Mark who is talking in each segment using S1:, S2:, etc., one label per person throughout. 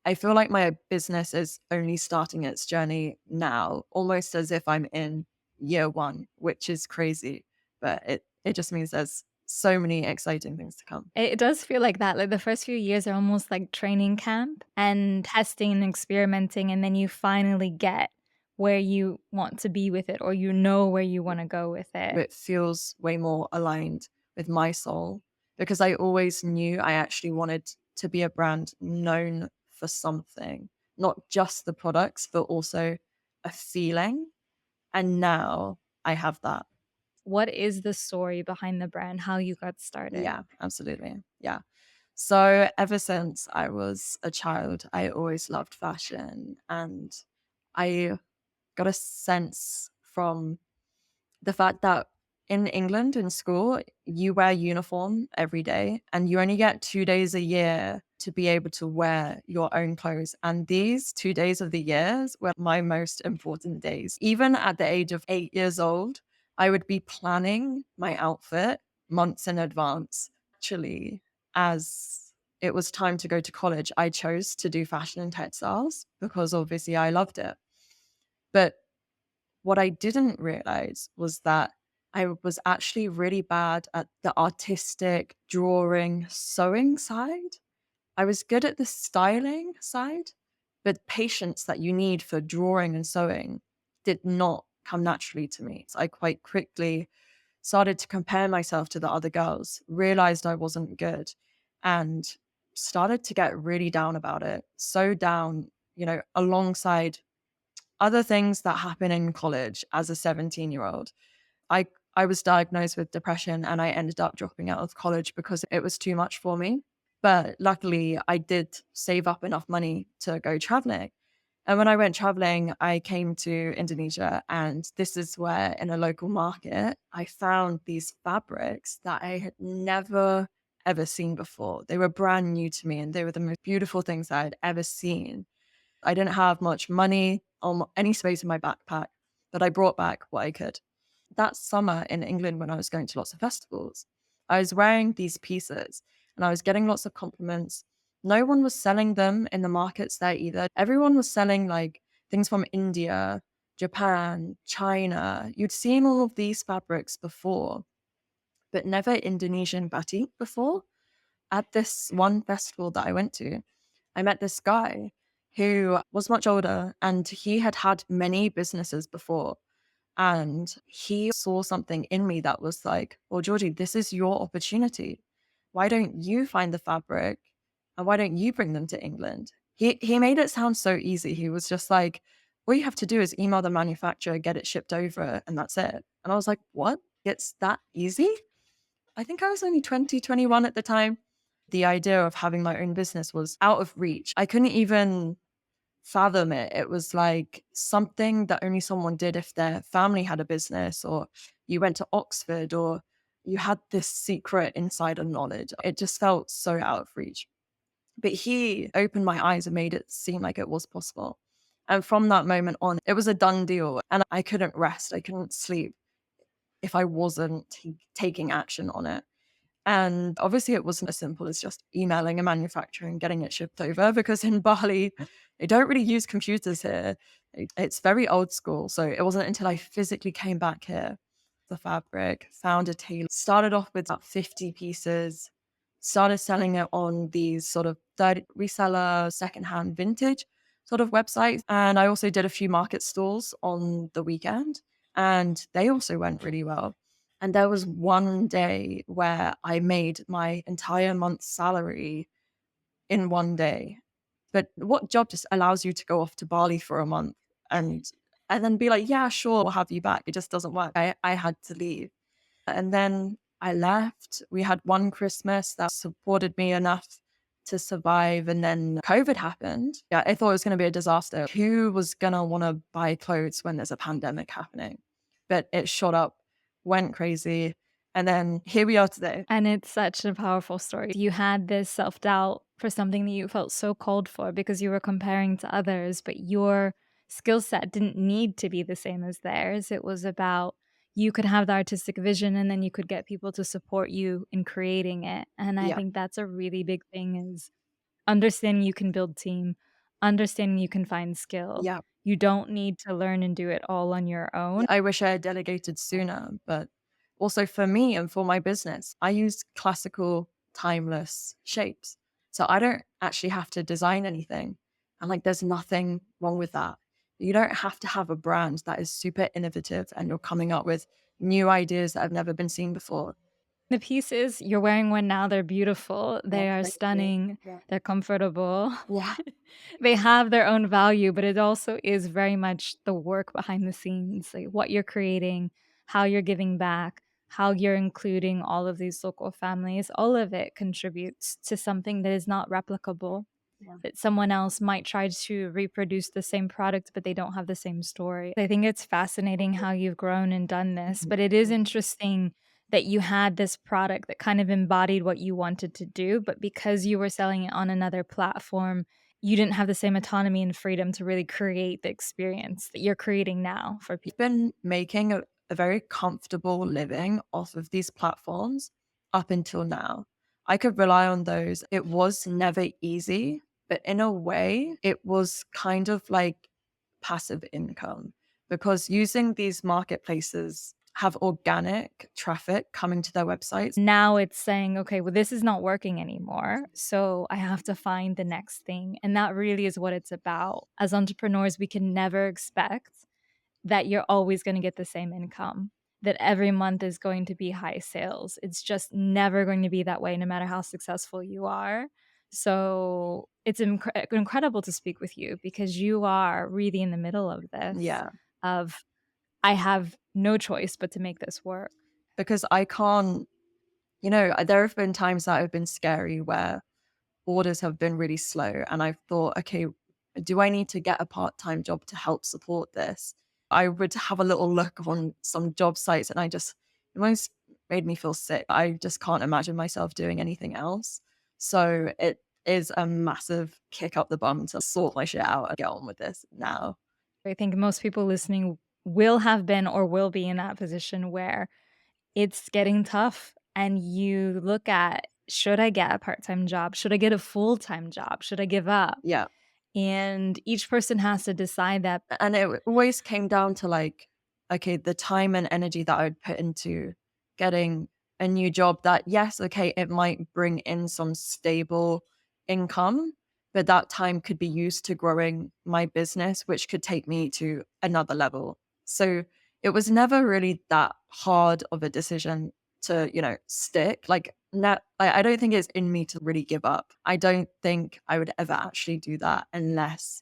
S1: I feel like my business is only starting its journey now, almost as if I'm in year one, which is crazy. But it just means there's so many exciting things to come.
S2: It does feel like that. Like the first few years are almost like training camp and testing and experimenting, and then you finally get where you want to be with it, or you know where you want to go with it.
S1: It feels way more aligned with my soul because I always knew I actually wanted to be a brand known for something, not just the products, but also a feeling. And now I have that.
S2: What is the story behind the brand? How you got started?
S1: Yeah, absolutely. Yeah. So ever since I was a child, I always loved fashion. And I got a sense from the fact that in England, in school, you wear uniform every day and you only get 2 days a year to be able to wear your own clothes. And these 2 days of the years were my most important days. Even at the age of 8 years old, I would be planning my outfit months in advance. Actually, as it was time to go to college, I chose to do fashion and textiles because obviously I loved it. But what I didn't realize was that I was actually really bad at the artistic drawing, sewing side. I was good at the styling side, but patience that you need for drawing and sewing did not come naturally to me. So I quite quickly started to compare myself to the other girls, realized I wasn't good, and started to get really down about it. So down, alongside other things that happen in college as a 17-year-old. I was diagnosed with depression and I ended up dropping out of college because it was too much for me. But luckily, I did save up enough money to go traveling. And when I went traveling, I came to Indonesia, and this is where, in a local market, I found these fabrics that I had never ever seen before. They were brand new to me, and they were the most beautiful things I had ever seen. I didn't have much money or any space in my backpack, but I brought back what I could. That summer in England, when I was going to lots of festivals, I was wearing these pieces and I was getting lots of compliments. No one was selling them in the markets there either. Everyone was selling like things from India, Japan, China. You'd seen all of these fabrics before, but never Indonesian batik before. At this one festival that I went to, I met this guy who was much older and he had had many businesses before. And he saw something in me that was like, well, Georgie, this is your opportunity. Why don't you find the fabric and why don't you bring them to England? He made it sound so easy. He was just like, all you have to do is email the manufacturer, get it shipped over, and that's it. And I was like, what? It's that easy? I think I was only 20, 21 at the time. The idea of having my own business was out of reach. I couldn't even fathom it. It was like something that only someone did if their family had a business, or you went to Oxford, or you had this secret insider knowledge. It just felt so out of reach. But he opened my eyes and made it seem like it was possible. And from that moment on, it was a done deal. And I couldn't rest. I couldn't sleep if I wasn't taking action on it. And obviously, it wasn't as simple as just emailing a manufacturer and getting it shipped over, because in Bali, they don't really use computers here. It's very old school. So it wasn't until I physically came back here, the fabric, found a tailor, started off with about 50 pieces, started selling it on these sort of third reseller, secondhand vintage sort of websites. And I also did a few market stalls on the weekend, and they also went really well. And there was one day where I made my entire month's salary in one day. But what job just allows you to go off to Bali for a month and and then be like, yeah, sure, we'll have you back? It just doesn't work. I had to leave. And then I left. We had one Christmas that supported me enough to survive. And then COVID happened. Yeah, I thought it was going to be a disaster. Who was going to want to buy clothes when there's a pandemic happening? But it shot up, went crazy. And then here we are today.
S2: And it's such a powerful story. You had this self doubt for something that you felt so called for because you were comparing to others, but your skill set didn't need to be the same as theirs. It was about you could have the artistic vision and then you could get people to support you in creating it. And I
S1: Yeah.
S2: think that's a really big thing is understanding you can build team, understanding you can find skill.
S1: Yeah.
S2: You don't need to learn and do it all on your own.
S1: I wish I had delegated sooner, but also for me and for my business, I use classical, timeless shapes. So I don't actually have to design anything. And like, there's nothing wrong with that. You don't have to have a brand that is super innovative and you're coming up with new ideas that have never been seen before.
S2: The pieces, you're wearing one now, they're beautiful,
S1: Yeah,
S2: they are
S1: thank you.
S2: stunning,
S1: Yeah.
S2: they're comfortable.
S1: Yeah.
S2: They have their own value, but it also is very much the work behind the scenes, like what you're creating, how you're giving back, how you're including all of these local families. All of it contributes to something that is not replicable,
S1: Yeah.
S2: that someone else might try to reproduce the same product, but they don't have the same story. I think it's fascinating how you've grown and done this,
S1: Mhm.
S2: but it is interesting that you had this product that kind of embodied what you wanted to do, but because you were selling it on another platform, you didn't have the same autonomy and freedom to really create the experience that you're creating now for people.
S1: I've been making a very comfortable living off of these platforms up until now. I could rely on those. It was never easy, but in a way, it was kind of like passive income because using these marketplaces have organic traffic coming to their websites.
S2: Now it's saying, okay, well, this is not working anymore. So I have to find the next thing. And that really is what it's about. As entrepreneurs, we can never expect that you're always going to get the same income, that every month is going to be high sales. It's just never going to be that way, no matter how successful you are. So it's incredible to speak with you because you are really in the middle of this,
S1: Yeah,
S2: of I have no choice but to make this work.
S1: because I can't, there have been times that have been scary where orders have been really slow. And I've thought, okay, do I need to get a part time job to help support this? I would have a little look on some job sites and it almost made me feel sick. I just can't imagine myself doing anything else. So it is a massive kick up the bum to sort my shit out and get on with this now.
S2: I think most people listening will have been or will be in that position where it's getting tough and you look at, should I get a part-time job? Should I get a full-time job? Should I give up?
S1: Yeah.
S2: And each person has to decide that.
S1: And it always came down to like, okay, the time and energy that I would put into getting a new job that, yes, okay, it might bring in some stable income, but that time could be used to growing my business, which could take me to another level. So it was never really that hard of a decision to, stick. Like, I don't think it's in me to really give up. I don't think I would ever actually do that unless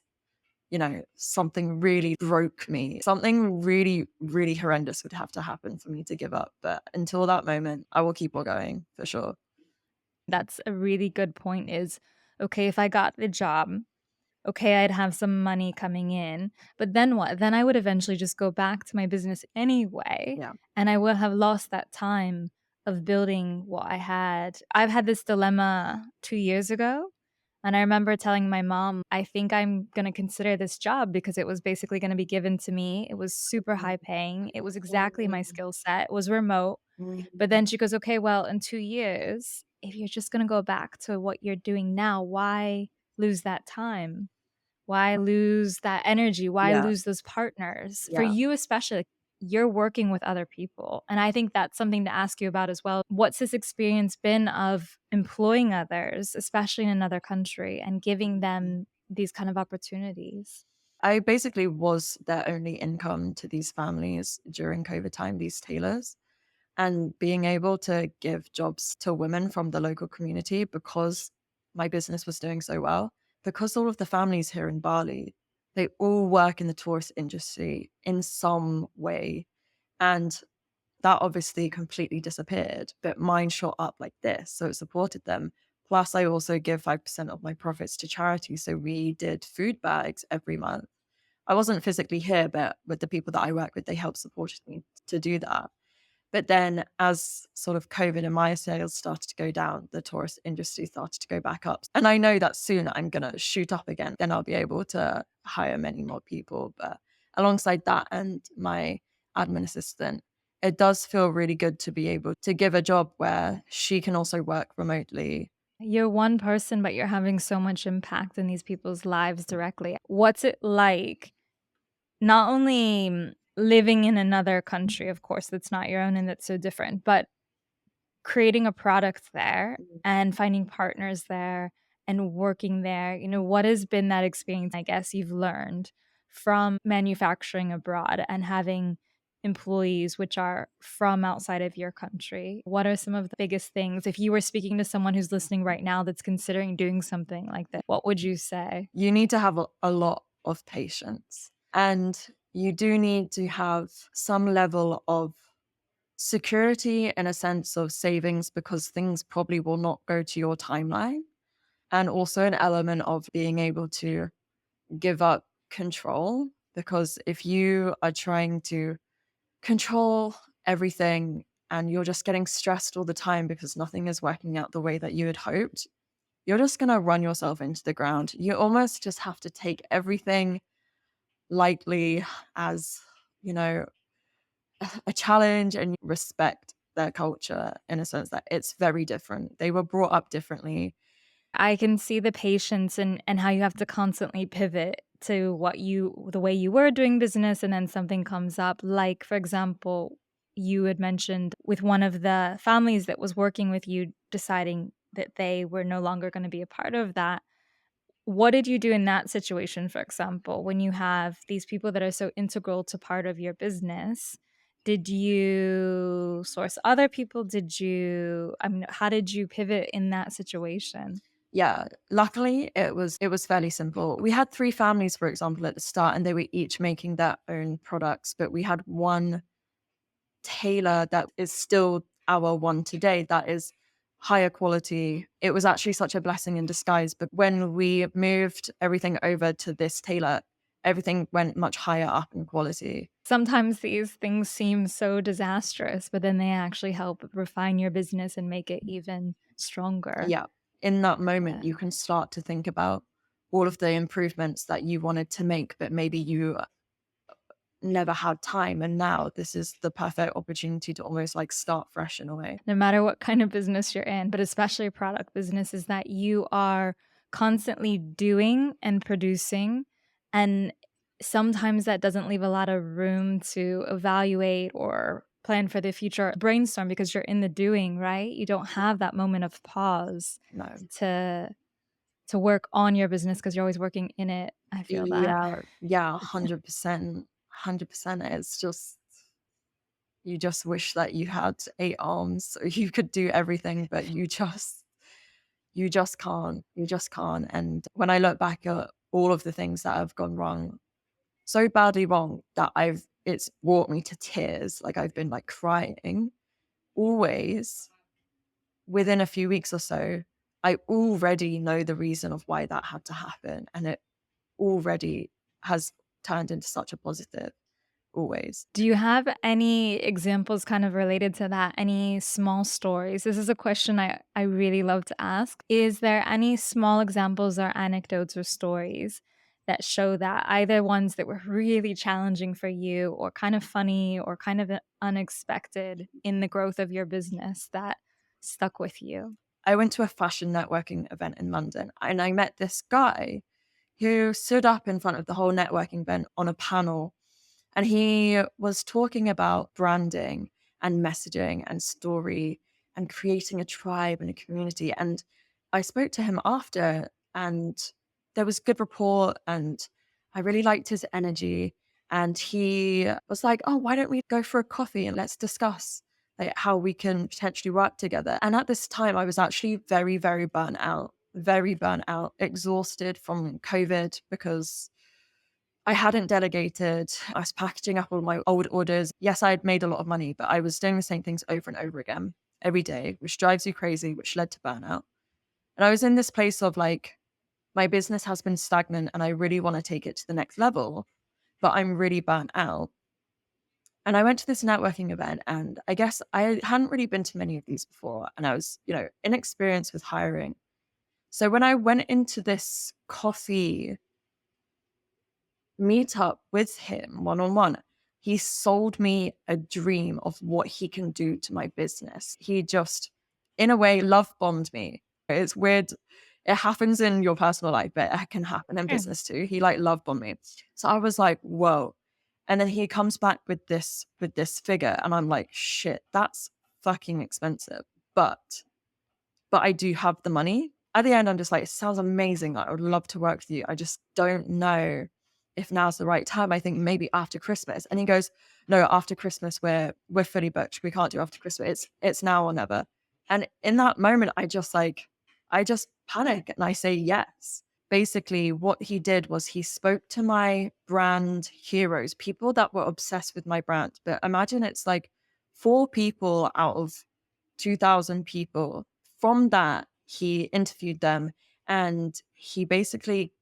S1: something really broke me. Something really, really horrendous would have to happen for me to give up. But until that moment, I will keep on going for sure.
S2: That's a really good point is, okay, if I got the job, okay, I'd have some money coming in, but then what? Then I would eventually just go back to my business anyway,
S1: Yeah.
S2: and I would have lost that time of building what I had. I've had this dilemma 2 years ago, and I remember telling my mom, "I think I'm gonna consider this job," because it was basically gonna be given to me. It was super high paying. It was exactly my skill set. It was remote. But then she goes, "Okay, well, in 2 years, if you're just gonna go back to what you're doing now, why lose that time? Why lose that energy? Why
S1: Yeah.
S2: lose those partners?" For
S1: Yeah.
S2: you especially, like, you're working with other people, and I think that's something to ask you about as well. What's this experience been of employing others, especially in another country, and giving them these kind of opportunities?
S1: I basically was their only income to these families during COVID time, these tailors. And being able to give jobs to women from the local community because my business was doing so well, because all of the families here in Bali, they all work in the tourist industry in some way. And that obviously completely disappeared, but mine shot up like this. So it supported them. Plus, I also give 5% of my profits to charity. So we did food bags every month. I wasn't physically here, but with the people that I work with, they helped support me to do that. But then as sort of COVID and my sales started to go down, the tourist industry started to go back up. And I know that soon I'm going to shoot up again. Then I'll be able to hire many more people. But alongside that and my admin assistant, it does feel really good to be able to give a job where she can also work remotely.
S2: You're one person, but you're having so much impact in these people's lives directly. What's it like not only living in another country, of course, that's not your own and that's so different, but creating a product there and finding partners there and working there? What has been that experience, I guess, you've learned from manufacturing abroad and having employees which are from outside of your country? What are some of the biggest things? If you were speaking to someone who's listening right now that's considering doing something like this, what would you say?
S1: You need to have a lot of patience, and you do need to have some level of security in a sense of savings, because things probably will not go to your timeline, and also an element of being able to give up control, because if you are trying to control everything and you're just getting stressed all the time because nothing is working out the way that you had hoped, you're just going to run yourself into the ground. You almost just have to take everything lightly as, you know, a challenge, and respect their culture in a sense that it's very different. They were brought up differently.
S2: I can see the patience and how you have to constantly pivot to the way you were doing business, and then something comes up. Like, for example, you had mentioned with one of the families that was working with you deciding that they were no longer going to be a part of that. What did you do in that situation, for example, when you have these people that are so integral to part of your business? Did you source other people? How did you pivot in that situation?
S1: Yeah, luckily it was fairly simple. We had three families, for example, at the start, and they were each making their own products, but we had one tailor that is still our one today that is higher quality. It was actually such a blessing in disguise, but when we moved everything over to this tailor, everything went much higher up in quality.
S2: Sometimes these things seem so disastrous, but then they actually help refine your business and make it even stronger.
S1: Yeah. In that
S2: Yeah.
S1: moment, you can start to think about all of the improvements that you wanted to make, but maybe you never had time. And now this is the perfect opportunity to almost like start fresh in a way.
S2: No matter what kind of business you're in, but especially a product business, is that you are constantly doing and producing. And sometimes that doesn't leave a lot of room to evaluate or plan for the future, brainstorm because you're in the doing, right? You don't have that moment of pause
S1: No.
S2: to to work on your business because you're always working in it. I feel that.
S1: Yeah. Yeah. 100%. 100%. It's just, you just wish that you had 8 arms so you could do everything, but you just can't. You just can't. And when I look back at all of the things that have gone wrong, so badly wrong that it's brought me to tears. Like I've been like crying always within a few weeks or so. I already know the reason of why that had to happen. And it already has turned into such a positive always.
S2: Do you have any examples kind of related to that? Any small stories? This is a question I really love to ask. Is there any small examples or anecdotes or stories that show that, either ones that were really challenging for you or kind of funny or kind of unexpected in the growth of your business that stuck with you?
S1: I went to a fashion networking event in London, and I met this guy who stood up in front of the whole networking event on a panel. And he was talking about branding and messaging and story and creating a tribe and a community. And I spoke to him after, and there was good rapport, and I really liked his energy. And he was like, "Oh, why don't we go for a coffee and let's discuss like how we can potentially work together?" And at this time, I was actually very, very burnt out, exhausted from COVID because I hadn't delegated. I was packaging up all my old orders. Yes, I had made a lot of money, but I was doing the same things over and over again every day, which drives you crazy, which led to burnout. And I was in this place of like, my business has been stagnant and I really want to take it to the next level, but I'm really burnt out. And I went to this networking event, and I guess I hadn't really been to many of these before. And I was, inexperienced with hiring. So when I went into this coffee meet up with him one on one, he sold me a dream of what he can do to my business. He just, in a way, love bombed me It's weird. It happens in your personal life, but it can happen in
S2: Sure.
S1: business too. He like love bombed me. So I was like, whoa. And then he comes back with this figure, and I'm like, shit, that's fucking expensive. But I do have the money. At the end, I'm just like, it sounds amazing. Like, I would love to work with you. I just don't know if now's the right time. I think maybe after Christmas. And he goes, no, after Christmas, we're fully booked. We can't do after Christmas. It's now or never. And in that moment, I just panic and I say yes. Basically, what he did was he spoke to my brand heroes, people that were obsessed with my brand. But imagine it's like 4 people out of 2,000 people. From that, he interviewed them and he basically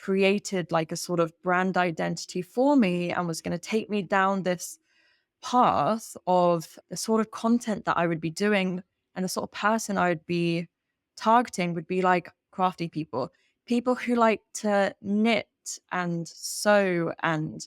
S1: created like a sort of brand identity for me and was going to take me down this path of the sort of content that I would be doing and the sort of person I would be targeting would be like crafty people, people who like to knit and sew and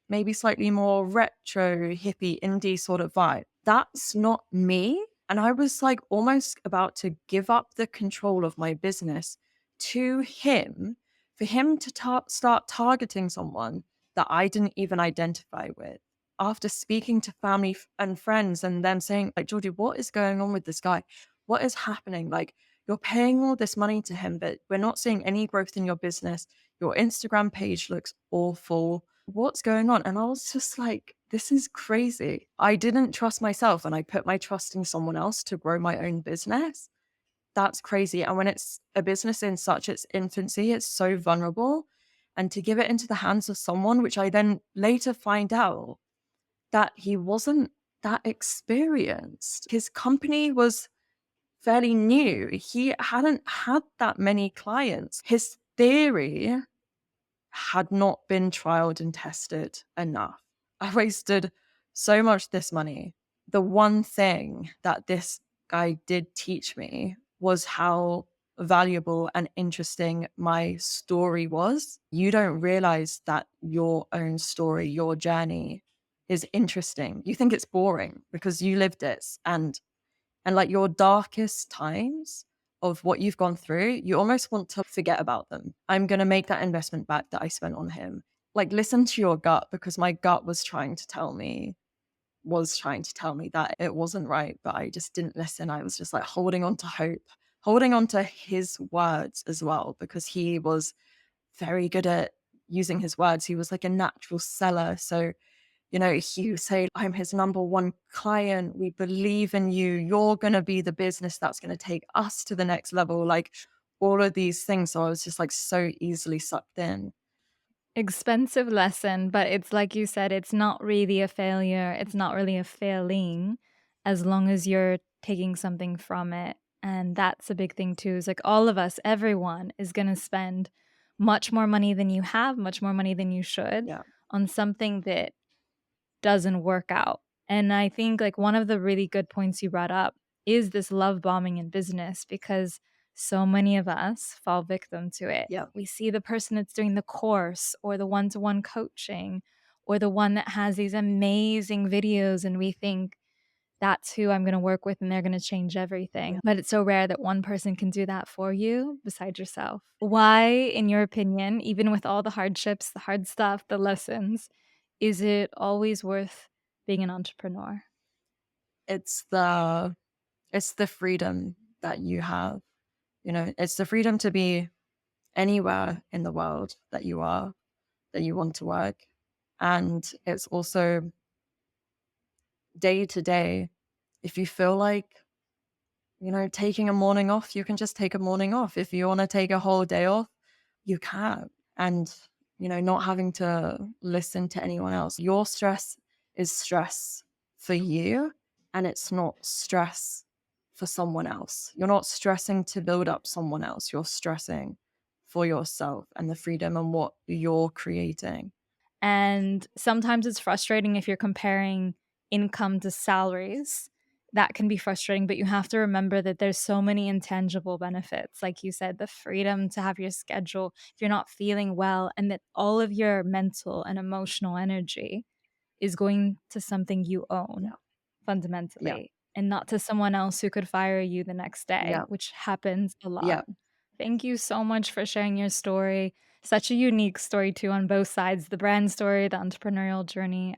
S1: maybe slightly more retro, hippie, indie sort of vibe. That's not me. And I was like almost about to give up the control of my business to him for him to start targeting someone that I didn't even identify with. After speaking to family and friends and them saying, like, Georgie, what is going on with this guy? What is happening? Like, you're paying all this money to him, but we're not seeing any growth in your business. Your Instagram page looks awful. What's going on? And I was just like, this is crazy. I didn't trust myself and I put my trust in someone else to grow my own business. That's crazy. And when it's a business in such its infancy, it's so vulnerable. And to give it into the hands of someone, which I then later find out that he wasn't that experienced. His company was fairly new. He hadn't had that many clients. His theory had not been trialed and tested enough. I wasted so much this money. The one thing that this guy did teach me was how valuable and interesting my story was. You don't realize that your own story, your journey is interesting. You think it's boring because you lived it and like your darkest times of what you've gone through, you almost want to forget about them. I'm going to make that investment back that I spent on him. Like, listen to your gut because my gut was trying to tell me that it wasn't right, but I just didn't listen. I was just like holding on to hope, holding on to his words as well, because he was very good at using his words. He was like a natural seller. So he would say, I'm his number one client. We believe in you. You're going to be the business that's going to take us to the next level. Like all of these things. So I was just like so easily sucked in.
S2: Expensive lesson, but it's like you said, it's not really a failure. It's not really a failing as long as you're taking something from it. And that's a big thing too. Is like all of us, everyone is going to spend much more money than you have, much more money than you should
S1: Yeah.
S2: on something that doesn't work out. And I think like one of the really good points you brought up is this love bombing in business because so many of us fall victim to it.
S1: Yeah.
S2: We see the person that's doing the course or the one-to-one coaching or the one that has these amazing videos and we think that's who I'm going to work with and they're going to change everything.
S1: Yeah.
S2: But it's so rare that one person can do that for you besides yourself. Why, in your opinion, even with all the hardships, the hard stuff, the lessons, is it always worth being an entrepreneur?
S1: It's the freedom that you have. It's the freedom to be anywhere in the world that you are, that you want to work. And it's also day to day. If you feel like, taking a morning off, you can just take a morning off. If you want to take a whole day off, you can. And, not having to listen to anyone else. Your stress is stress for you, and it's not stress for someone else. You're not stressing to build up someone else. You're stressing for yourself and the freedom and what you're creating.
S2: And sometimes it's frustrating if you're comparing income to salaries. That can be frustrating, but you have to remember that there's so many intangible benefits. Like you said, the freedom to have your schedule if you're not feeling well, and that all of your mental and emotional energy is going to something you own
S1: Yeah. Yeah.
S2: fundamentally. and not to someone else who could fire you the next day,
S1: Yeah.
S2: which happens a lot.
S1: Yeah.
S2: Thank you so much for sharing your story. Such a unique story too on both sides, the brand story, the entrepreneurial journey.